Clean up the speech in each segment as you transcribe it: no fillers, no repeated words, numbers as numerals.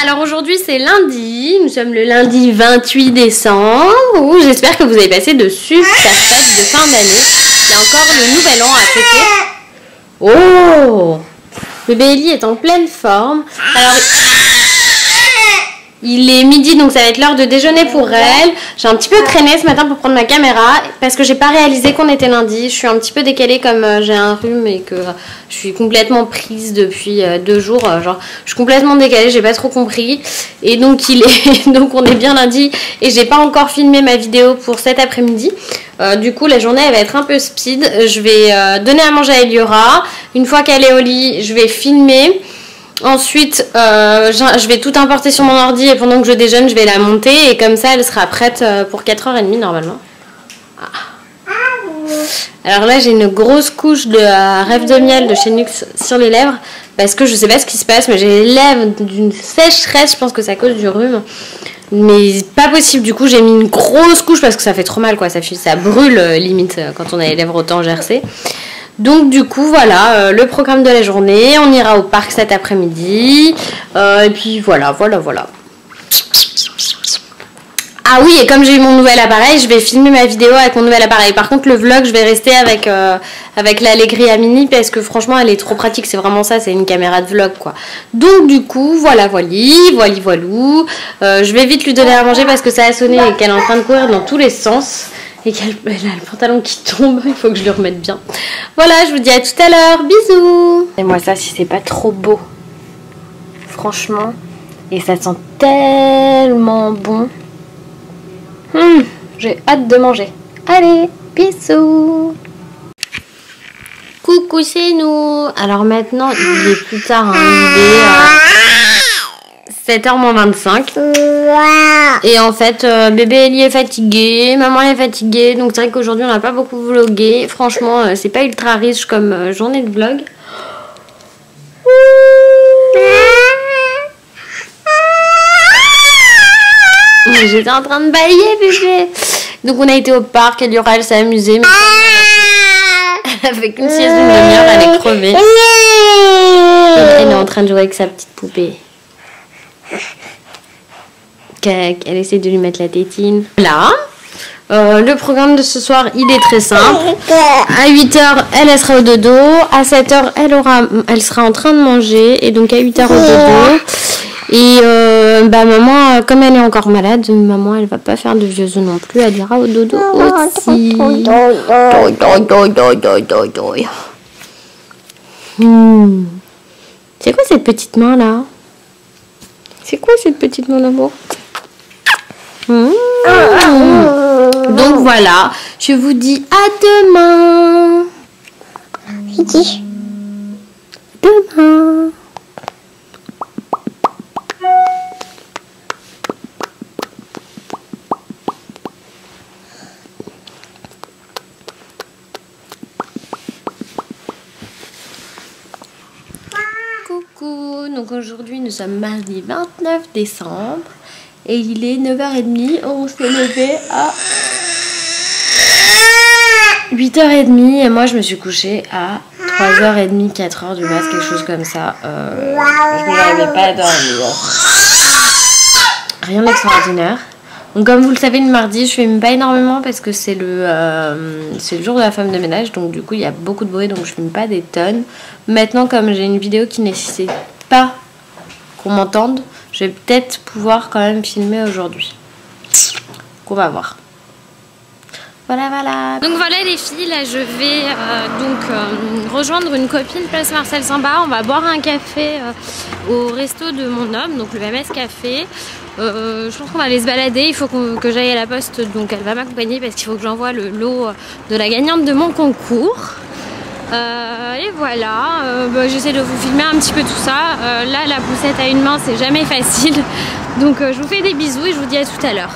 Alors aujourd'hui c'est lundi, nous sommes le lundi 28 décembre. J'espère que vous avez passé de super fêtes de fin d'année. Il y a encore le nouvel an à fêter. Oh, bébé Ellie est en pleine forme. Alors il est midi donc ça va être l'heure de déjeuner pour elle. J'ai un petit peu traîné ce matin pour prendre ma caméra parce que j'ai pas réalisé qu'on était lundi. Je suis un petit peu décalée comme j'ai un rhume et que je suis complètement prise depuis 2 jours. Genre je suis complètement décalée, j'ai pas trop compris. Et donc donc on est bien lundi et j'ai pas encore filmé ma vidéo pour cet après-midi. Du coup la journée elle va être un peu speed. Je vais donner à manger à Eliora. Une fois qu'elle est au lit, je vais filmer. Ensuite, je vais tout importer sur mon ordi et pendant que je déjeune, je vais la monter et comme ça, elle sera prête pour 4h30 normalement. Ah. Alors là, j'ai une grosse couche de Rêve de miel de chez Nuxe sur les lèvres parce que je sais pas ce qui se passe, mais j'ai les lèvres d'une sécheresse, je pense que c'est à cause du rhume. Mais pas possible, du coup, j'ai mis une grosse couche parce que ça fait trop mal, quoi. Ça brûle limite quand on a les lèvres autant gercées. Donc du coup voilà le programme de la journée, on ira au parc cet après-midi et puis voilà. Ah oui, et comme j'ai eu mon nouvel appareil, je vais filmer ma vidéo avec mon nouvel appareil. Par contre le vlog je vais rester avec l'Allegria Mini parce que franchement elle est trop pratique, c'est vraiment ça, c'est une caméra de vlog quoi. Donc du coup voilou. Je vais vite lui donner à manger parce que ça a sonné et qu'elle est en train de courir dans tous les sens. Et qu'elle a le pantalon qui tombe, il faut que je le remette bien. Voilà, je vous dis à tout à l'heure, bisous. Et moi ça si c'est pas trop beau. Franchement. Et ça sent tellement bon. J'ai hâte de manger. Allez, bisous. Coucou, c'est nous. Alors maintenant, il est plus tard, il est 7h-25. Et en fait, bébé Ellie est fatigué, maman est fatiguée. Donc c'est vrai qu'aujourd'hui, on n'a pas beaucoup vlogué. Franchement, c'est pas ultra riche comme journée de vlog. J'étais en train de bailler, bébé. Donc on a été au parc, Eliora, elle s'est amusée. Mais elle a fait qu'une sieste d'une demi-heure, elle est crevée. Donc, elle est en train de jouer avec sa petite poupée. Elle essaie de lui mettre la tétine. Là, le programme de ce soir, il est très simple. À 8h, elle sera au dodo. À 7h, elle sera en train de manger. Et donc à 8h au dodo. Et maman, comme elle est encore malade, maman, elle va pas faire de vieux os non plus. Elle ira au dodo aussi. C'est quoi cette petite main là? C'est quoi cette petite main d'amour? Donc voilà, je vous dis à demain. Demain. Coucou, donc aujourd'hui nous sommes mardi 29 décembre. Et il est 9h30, on s'est levé à 8h30 et moi je me suis couchée à 3h30, 4h du mat, quelque chose comme ça. Je n'arrivais pas à dormir. Rien d'extraordinaire. Donc comme vous le savez, le mardi je filme pas énormément parce que c'est le jour de la femme de ménage. Donc du coup il y a beaucoup de bruit donc je filme pas des tonnes. Maintenant comme j'ai une vidéo qui nécessite pas qu'on m'entende, je vais peut-être pouvoir quand même filmer aujourd'hui. On va voir. Voilà. Donc voilà les filles, là je vais rejoindre une copine place Marcel Samba. On va boire un café au resto de mon homme, donc le MS Café. Je pense qu'on va aller se balader, il faut que j'aille à la poste, donc elle va m'accompagner parce qu'il faut que j'envoie le lot de la gagnante de mon concours. Et voilà, j'essaie de vous filmer un petit peu tout ça. Là la poussette à une main c'est jamais facile. Donc je vous fais des bisous et je vous dis à tout à l'heure.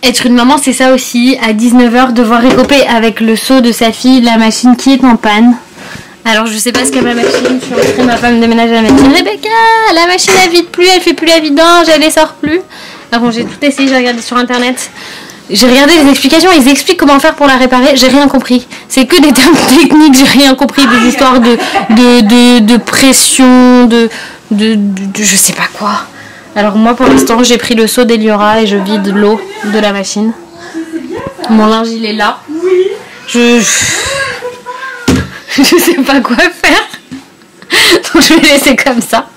Être une maman, c'est ça aussi. À 19h, devoir écoper avec le seau de sa fille la machine qui est en panne. Alors je sais pas ce qu'est ma machine, je suis rentrée, ma femme de ménage, elle m'a dit Rebecca, la machine elle vide plus, elle fait plus la vidange, elle les sort plus. Alors bon, j'ai tout essayé, j'ai regardé sur internet, j'ai regardé les explications, ils expliquent comment faire pour la réparer, j'ai rien compris. C'est que des termes techniques, j'ai rien compris, des histoires de pression, de je sais pas quoi. Alors moi pour l'instant j'ai pris le seau d'Eliora et je vide l'eau de la machine. Mon linge il est là. Je sais pas quoi faire. Donc je vais laisser comme ça.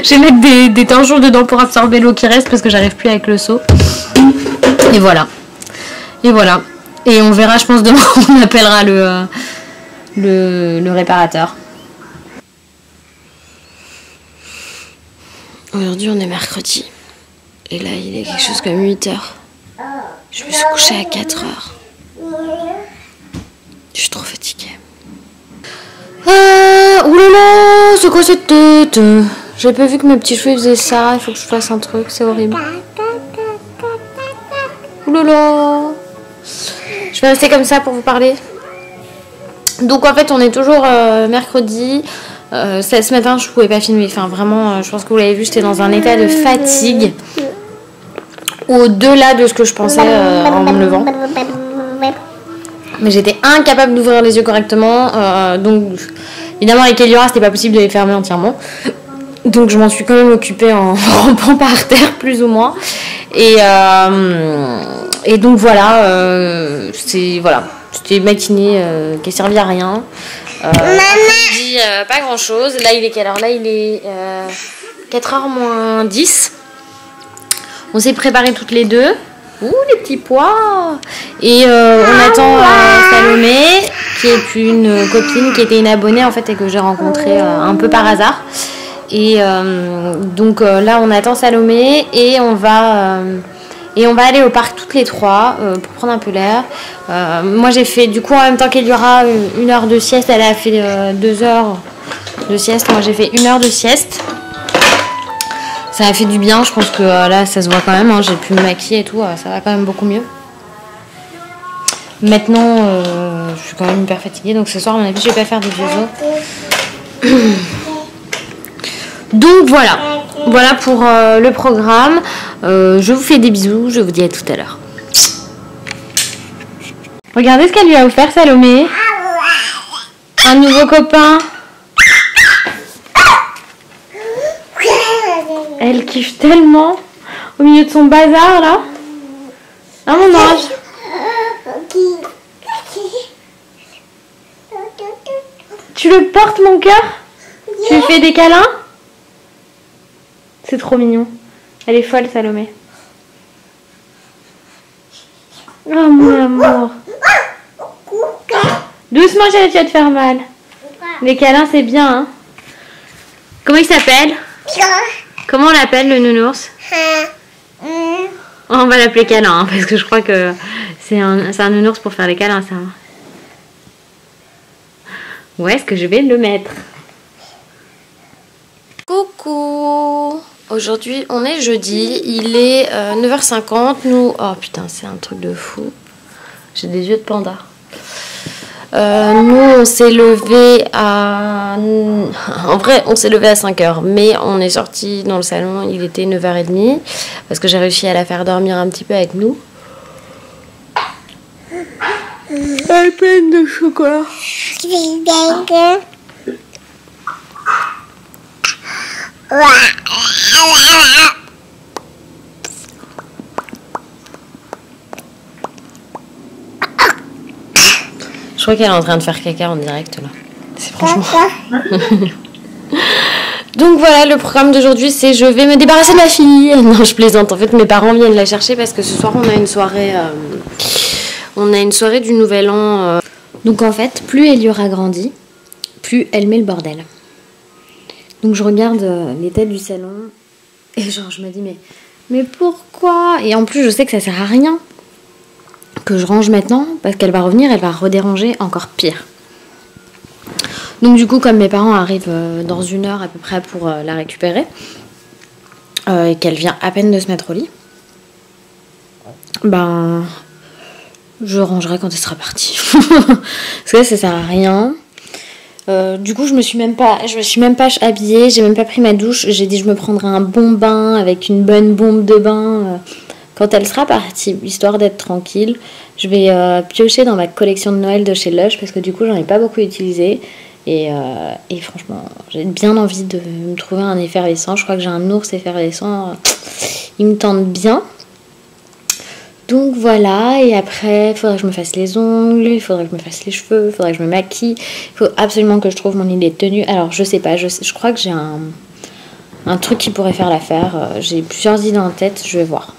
Je vais mettre des torchons dedans pour absorber l'eau qui reste parce que j'arrive plus avec le seau. Et voilà. Et voilà. Et on verra, je pense demain on appellera le réparateur. Aujourd'hui on est mercredi. Et là il est quelque chose comme 8h. Je me suis couchée à 4h. Je suis trop fatiguée. Oulala, c'est quoi cette tête? J'avais pas vu que mes petits cheveux faisaient ça. Il faut que je fasse un truc, c'est horrible. Oulala. Je vais rester comme ça pour vous parler. Donc en fait on est toujours mercredi. Ce matin je pouvais pas filmer. Enfin vraiment, je pense que vous l'avez vu, j'étais dans un état de fatigue. Au-delà de ce que je pensais en me levant. Mais j'étais incapable d'ouvrir les yeux correctement. Donc évidemment avec Eliora c'était pas possible de les fermer entièrement. Donc je m'en suis quand même occupée en rampant par terre plus ou moins. Et donc voilà, c'était une matinée qui a servi à rien. Dit, pas grand chose. Là il est quelle heure? Là il est 4h moins 10. On s'est préparé toutes les deux. Ouh, les petits pois. Et on attend Salomé, qui est une copine, qui était une abonnée en fait et que j'ai rencontrée un peu par hasard. Et donc là on attend Salomé et on va aller au parc toutes les trois pour prendre un peu l'air. Moi j'ai fait du coup en même temps qu'Eliora 1 heure de sieste, elle a fait 2 heures de sieste, moi j'ai fait 1 heure de sieste. Ça a fait du bien, je pense que là ça se voit quand même, hein, j'ai pu me maquiller et tout, ça va quand même beaucoup mieux. Maintenant je suis quand même hyper fatiguée, donc ce soir à mon avis je vais pas faire des vieux os. Donc voilà pour le programme. Je vous fais des bisous, je vous dis à tout à l'heure. Regardez ce qu'elle lui a offert Salomé. Un nouveau copain. Elle kiffe tellement au milieu de son bazar là. Ah mon ange. Tu le portes mon cœur? Tu lui fais des câlins? C'est trop mignon. Elle est folle Salomé. Oh mon amour. Doucement chérie, tu vas te faire mal. Les câlins c'est bien hein. Comment il s'appelle? Comment on l'appelle le nounours? On va l'appeler câlin hein, parce que je crois que c'est un nounours pour faire les câlins ça. Où est-ce que je vais le mettre? Coucou. Aujourd'hui on est jeudi, il est 9h50. Nous... Oh putain c'est un truc de fou. J'ai des yeux de panda. Nous on s'est levé à... En vrai on s'est levé à 5h. Mais on est sorti dans le salon, il était 9h30. Parce que j'ai réussi à la faire dormir un petit peu avec nous. Elle est pleine de chocolat. Je crois qu'elle est en train de faire caca en direct là. C'est franchement... Donc voilà, le programme d'aujourd'hui c'est je vais me débarrasser de ma fille. Non je plaisante, en fait mes parents viennent la chercher parce que ce soir on a une soirée... du Nouvel An. Donc en fait, plus Eliora grandit, plus elle met le bordel. Donc je regarde les têtes du salon et genre je me dis mais pourquoi? Et en plus je sais que ça sert à rien que je range maintenant parce qu'elle va revenir, elle va redéranger encore pire. Donc du coup comme mes parents arrivent dans 1 heure à peu près pour la récupérer et qu'elle vient à peine de se mettre au lit, ben je rangerai quand elle sera partie. Parce que là ça sert à rien. Du coup je me suis même pas habillée, j'ai même pas pris ma douche. J'ai dit je me prendrai un bon bain avec une bonne bombe de bain quand elle sera partie, histoire d'être tranquille. Je vais piocher dans ma collection de Noël de chez Lush parce que du coup j'en ai pas beaucoup utilisé. Et franchement j'ai bien envie de me trouver un effervescent. Je crois que j'ai un ours effervescent, il me tente bien. Donc voilà, et après, il faudrait que je me fasse les ongles, il faudrait que je me fasse les cheveux, il faudrait que je me maquille. Il faut absolument que je trouve mon idée de tenue. Alors, je sais pas, je crois que j'ai un truc qui pourrait faire l'affaire. J'ai plusieurs idées en tête, je vais voir.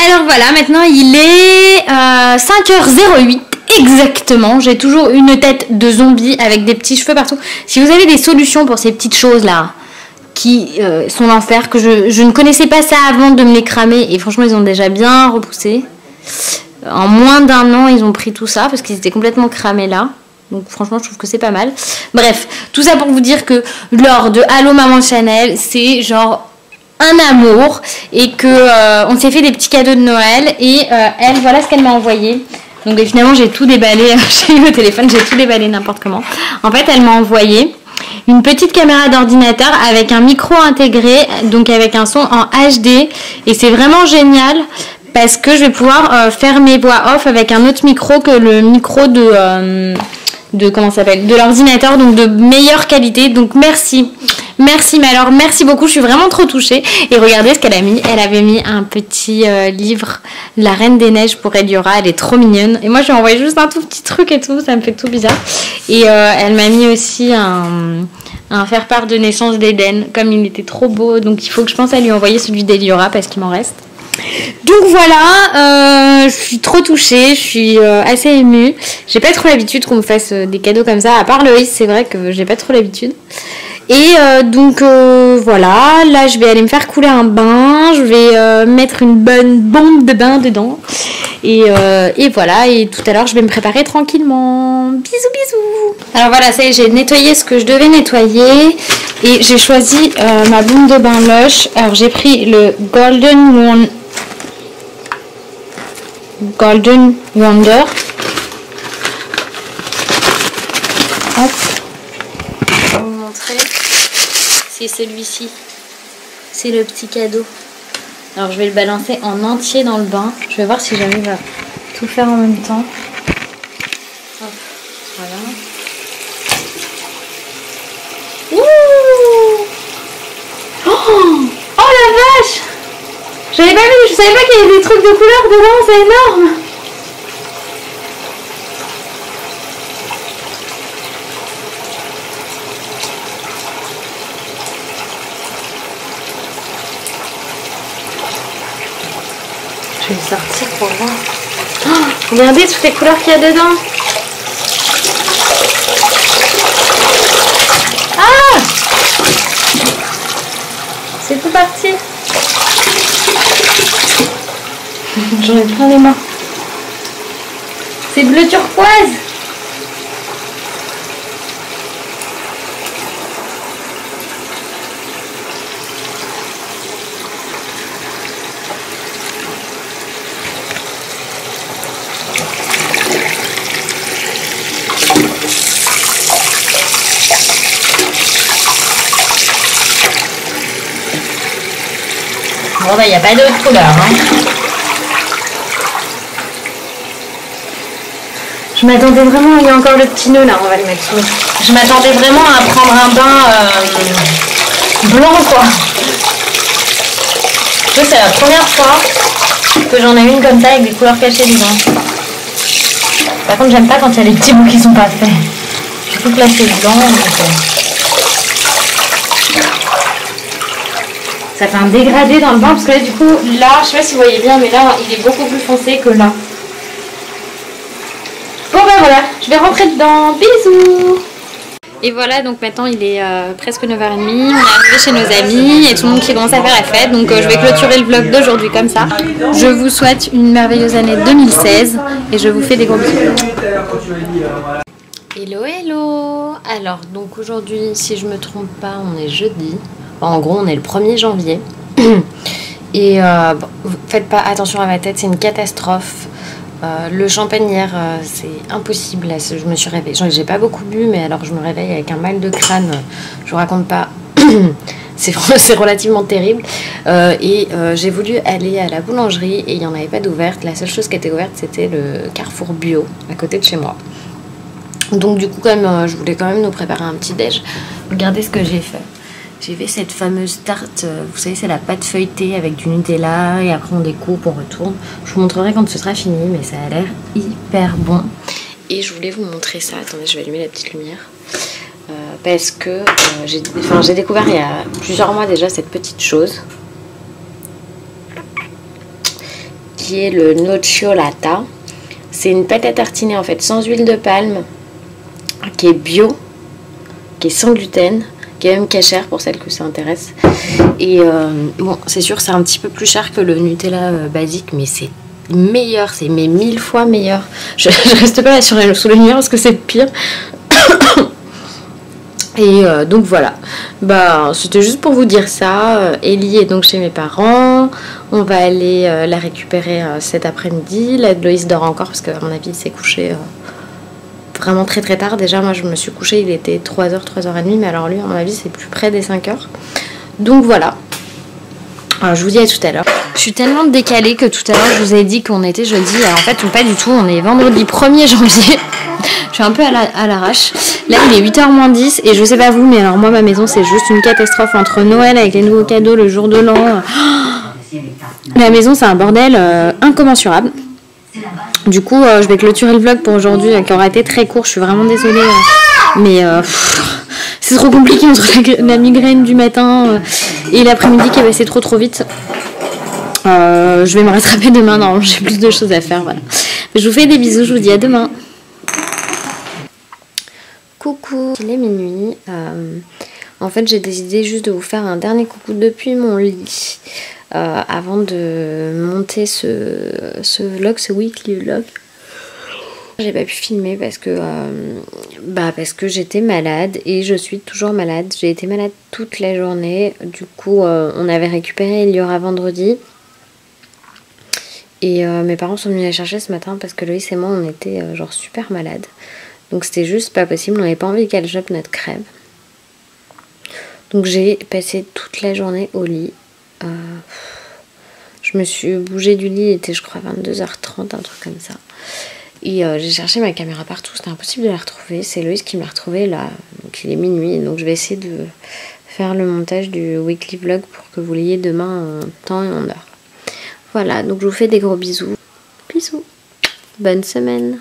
Alors voilà, maintenant il est 5h08 exactement. J'ai toujours une tête de zombie avec des petits cheveux partout. Si vous avez des solutions pour ces petites choses-là, qui sont l'enfer, que je ne connaissais pas ça avant de me les cramer, et franchement ils ont déjà bien repoussé. En moins d'un an ils ont pris tout ça parce qu'ils étaient complètement cramés là, donc franchement je trouve que c'est pas mal. Bref, tout ça pour vous dire que Laure de Allô Maman Chanel, c'est genre un amour, et que on s'est fait des petits cadeaux de Noël, et elle, voilà ce qu'elle m'a envoyé. Donc finalement j'ai tout déballé, j'ai eu le téléphone, j'ai tout déballé n'importe comment. En fait elle m'a envoyé une petite caméra d'ordinateur avec un micro intégré, donc avec un son en HD, et c'est vraiment génial parce que je vais pouvoir faire mes voix off avec un autre micro que le micro de comment ça s'appelle, de l'ordinateur, donc de meilleure qualité. Donc merci, mais alors merci beaucoup, je suis vraiment trop touchée. Et regardez ce qu'elle a mis, elle avait mis un petit livre, La Reine des Neiges pour Eliora, elle est trop mignonne. Et moi je lui ai envoyé juste un tout petit truc et tout, ça me fait tout bizarre. Et elle m'a mis aussi un faire-part de naissance d'Eden, comme il était trop beau, donc il faut que je pense à lui envoyer celui d'Eliora parce qu'il m'en reste. Donc voilà, je suis trop touchée, je suis assez émue. J'ai pas trop l'habitude qu'on me fasse des cadeaux comme ça, à part Loïs, c'est vrai que j'ai pas trop l'habitude. Et donc voilà, là je vais aller me faire couler un bain, je vais mettre une bonne bombe de bain dedans. Et voilà, et tout à l'heure je vais me préparer tranquillement. Bisous bisous. Alors voilà, ça y est, j'ai nettoyé ce que je devais nettoyer. Et j'ai choisi ma bombe de bain Lush. Alors j'ai pris le Golden Wonder. Hop. Je vais vous montrer. C'est celui-ci. C'est le petit cadeau. Alors je vais le balancer en entier dans le bain. Je vais voir si j'arrive à tout faire en même temps. Hop. Voilà. Ouh! Oh la vache! J'avais pas vu, je savais pas qu'il y avait des trucs de couleur dedans, c'est énorme! Je vais le sortir pour voir. Oh, regardez toutes les couleurs qu'il y a dedans! Ah! C'est tout parti! J'en ai plein les mains. C'est bleu turquoise. Bon bah il n'y a pas d'autre couleur hein. Je m'attendais vraiment, il y a encore le petit nœud là, on va le mettre sous. Je m'attendais vraiment à prendre un bain blanc quoi. C'est la première fois que j'en ai une comme ça avec des couleurs cachées dedans. Par contre j'aime pas quand il y a les petits bouts qui sont pas faits. Surtout que là c'est blanc. Ça fait un dégradé dans le bain parce que là du coup, là, je sais pas si vous voyez bien, mais là il est beaucoup plus foncé que là. Bon ben voilà, je vais rentrer dedans, bisous. Et voilà, donc maintenant il est presque 9h30, on est arrivé chez nos amis et tout le monde qui commence à faire la fête, donc je vais clôturer le vlog d'aujourd'hui comme ça. Je vous souhaite une merveilleuse année 2016 et je vous fais des gros bisous. Hello hello. Alors donc aujourd'hui, si je me trompe pas, on est jeudi. En gros, on est le 1er janvier. Et bon, faites pas attention à ma tête, c'est une catastrophe. Le champagne hier, c'est impossible. Là, je me suis réveillée. J'ai pas beaucoup bu, mais alors je me réveille avec un mal de crâne. Je vous raconte pas. C'est relativement terrible. J'ai voulu aller à la boulangerie et il n'y en avait pas d'ouverte. La seule chose qui était ouverte, c'était le Carrefour Bio à côté de chez moi. Donc du coup, comme je voulais quand même nous préparer un petit déj, regardez ce que j'ai fait. J'ai fait cette fameuse tarte, vous savez, c'est la pâte feuilletée avec du Nutella et après on découpe, on retourne. Je vous montrerai quand ce sera fini, mais ça a l'air hyper bon. Et je voulais vous montrer ça. Attendez, je vais allumer la petite lumière. Parce que j'ai découvert il y a plusieurs mois déjà cette petite chose qui est le nocciolata. C'est une pâte à tartiner en fait sans huile de palme, qui est bio, qui est sans gluten, qui est même cachère pour celles que ça intéresse. Et bon, c'est sûr c'est un petit peu plus cher que le Nutella basique, mais c'est meilleur, c'est mais 1000 fois meilleur. Je reste pas là sous la lumière parce que c'est pire. Et donc voilà, bah, c'était juste pour vous dire ça. Ellie est donc chez mes parents, on va aller la récupérer cet après-midi. Là, Loïs dort encore parce qu'à mon avis il s'est couché vraiment très très tard. Déjà moi je me suis couchée, il était 3h, 3h30, mais alors lui à mon avis c'est plus près des 5h. Donc voilà, alors, je vous dis à tout à l'heure. Je suis tellement décalée que tout à l'heure je vous ai dit qu'on était jeudi, alors en fait pas du tout, on est vendredi 1er janvier. Je suis un peu à l'arrache. Là il est 8h moins 10 et je sais pas vous, mais alors moi ma maison c'est juste une catastrophe entre Noël avec les nouveaux cadeaux, le jour de l'an. La maison c'est un bordel incommensurable. Du coup je vais clôturer le vlog pour aujourd'hui qui aura été très court, je suis vraiment désolée. Mais c'est trop compliqué entre la migraine du matin et l'après-midi qui est passé trop vite. Je vais me rattraper demain, non, j'ai plus de choses à faire, voilà. Je vous fais des bisous, je vous dis à demain. Coucou, il est minuit. En fait, j'ai décidé juste de vous faire un dernier coucou depuis mon lit avant de monter ce vlog, ce weekly vlog. J'ai pas pu filmer parce que j'étais malade et je suis toujours malade. J'ai été malade toute la journée. Du coup, on avait récupéré Eliora vendredi. Et mes parents sont venus la chercher ce matin parce que Loïs et moi, on était genre super malades. Donc c'était juste pas possible, on n'avait pas envie qu'elle chope notre crève. Donc j'ai passé toute la journée au lit. Je me suis bougée du lit, il était je crois 22h30, un truc comme ça. Et j'ai cherché ma caméra partout, c'était impossible de la retrouver. C'est Loïs qui me l'a retrouvée là, donc il est minuit. Donc je vais essayer de faire le montage du weekly vlog pour que vous l'ayez demain en temps et en heure. Voilà, donc je vous fais des gros bisous. Bisous. Bonne semaine.